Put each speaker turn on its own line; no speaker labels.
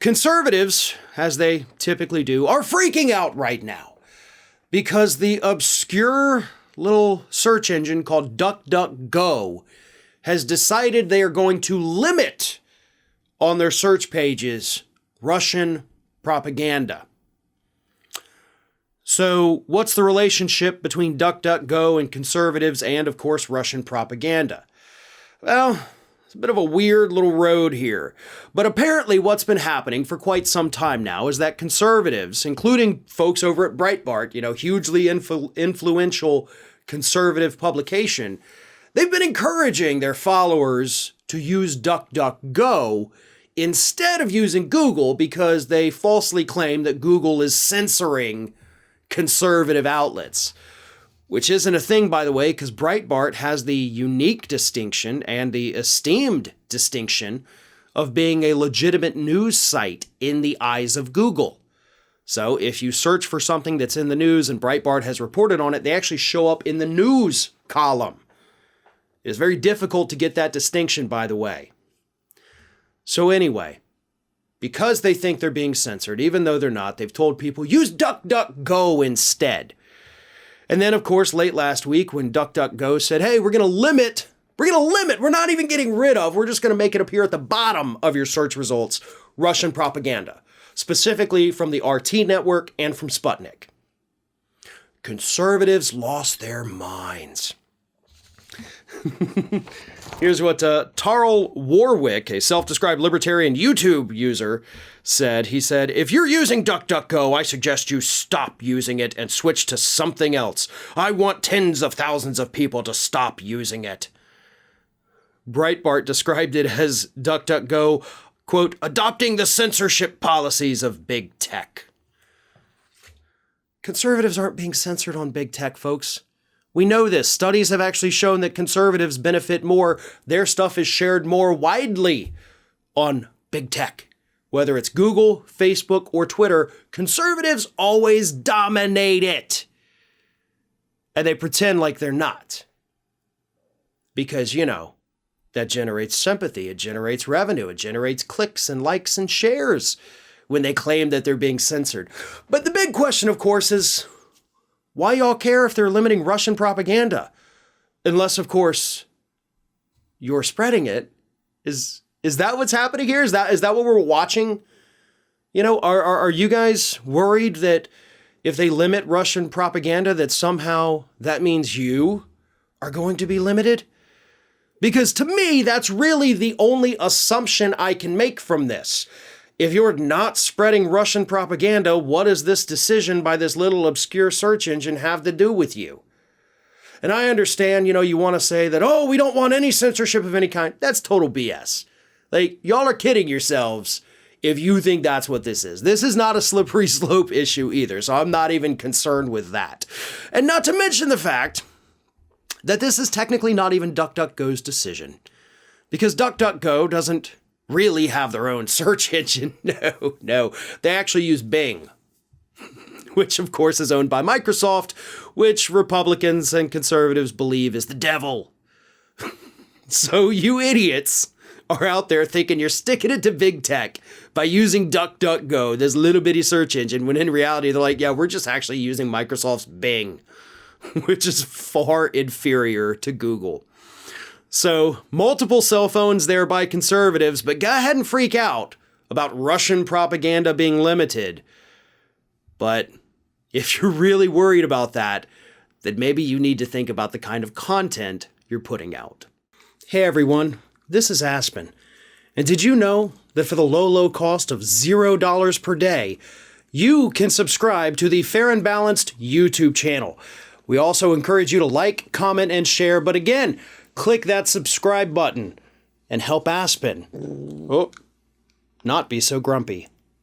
Conservatives, as they typically do, are freaking out right now because the obscure little search engine called DuckDuckGo has decided they are going to limit on their search pages Russian propaganda. So what's the relationship between DuckDuckGo and conservatives and, of course, Russian propaganda? Well, it's a bit of a weird little road here. But apparently what's been happening for quite some time now is that conservatives, including folks over at Brightbart, hugely influential conservative publication, they've been encouraging their followers to use DuckDuckGo instead of using Google because they falsely claim that Google is censoring conservative outlets. Which isn't a thing, by the way, because Brightbart has the unique distinction and the esteemed distinction of being a legitimate news site in the eyes of Google. So if you search for something that's in the news and Brightbart has reported on it, they actually show up in the news column. It's very difficult to get that distinction, by the way. So anyway, because they think they're being censored, even though they're not, they've told people, use DuckDuckGo instead. And then, of course, late last week when DuckDuckGo said, hey, we're going to limit, we're not even getting rid of, we're just going to make it appear at the bottom of your search results, Russian propaganda, specifically from the RT network and from Sputnik. Conservatives lost their minds. Here's what Tarl Warwick, a self-described libertarian YouTube user, said. He said, if you're using DuckDuckGo, I suggest you stop using it and switch to something else. I want tens of thousands of people to stop using it. Brightbart described it as DuckDuckGo, quote, adopting the censorship policies of big tech. Conservatives aren't being censored on big tech, folks. We know this. Studies have actually shown that conservatives benefit more. Their stuff is shared more widely on big tech. Whether it's Google, Facebook, or Twitter, conservatives always dominate it. And they pretend like they're not. Because, that generates sympathy. It generates revenue. It generates clicks and likes and shares when they claim that they're being censored. But the big question, of course, is why y'all care if they're limiting Russian propaganda? Unless, of course, you're spreading it. Is that what's happening here? Is that what we're watching? Are you guys worried that if they limit Russian propaganda, that somehow that means you are going to be limited? Because to me, that's really the only assumption I can make from this. If you're not spreading Russian propaganda, what does this decision by this little obscure search engine have to do with you? And I understand, you want to say that, oh, we don't want any censorship of any kind. That's total BS. Like, y'all are kidding yourselves if you think that's what this is. This is not a slippery slope issue either, so I'm not even concerned with that. And not to mention the fact that this is technically not even DuckDuckGo's decision. Because DuckDuckGo doesn't really have their own search engine. No. They actually use Bing, which of course is owned by Microsoft, which Republicans and conservatives believe is the devil. So you idiots are out there thinking you're sticking it to big tech by using DuckDuckGo, this little bitty search engine, when in reality they're like, yeah, we're just actually using Microsoft's Bing, which is far inferior to Google. So, multiple cell phones there by conservatives, but go ahead and freak out about Russian propaganda being limited. But if you're really worried about that, then maybe you need to think about the kind of content you're putting out. Hey everyone, this is Aspen. And did you know that for the low cost of $0 per day, you can subscribe to the Fair and Balanced YouTube channel? We also encourage you to like, comment, and share, but again, click that subscribe button and help Aspen not be so grumpy.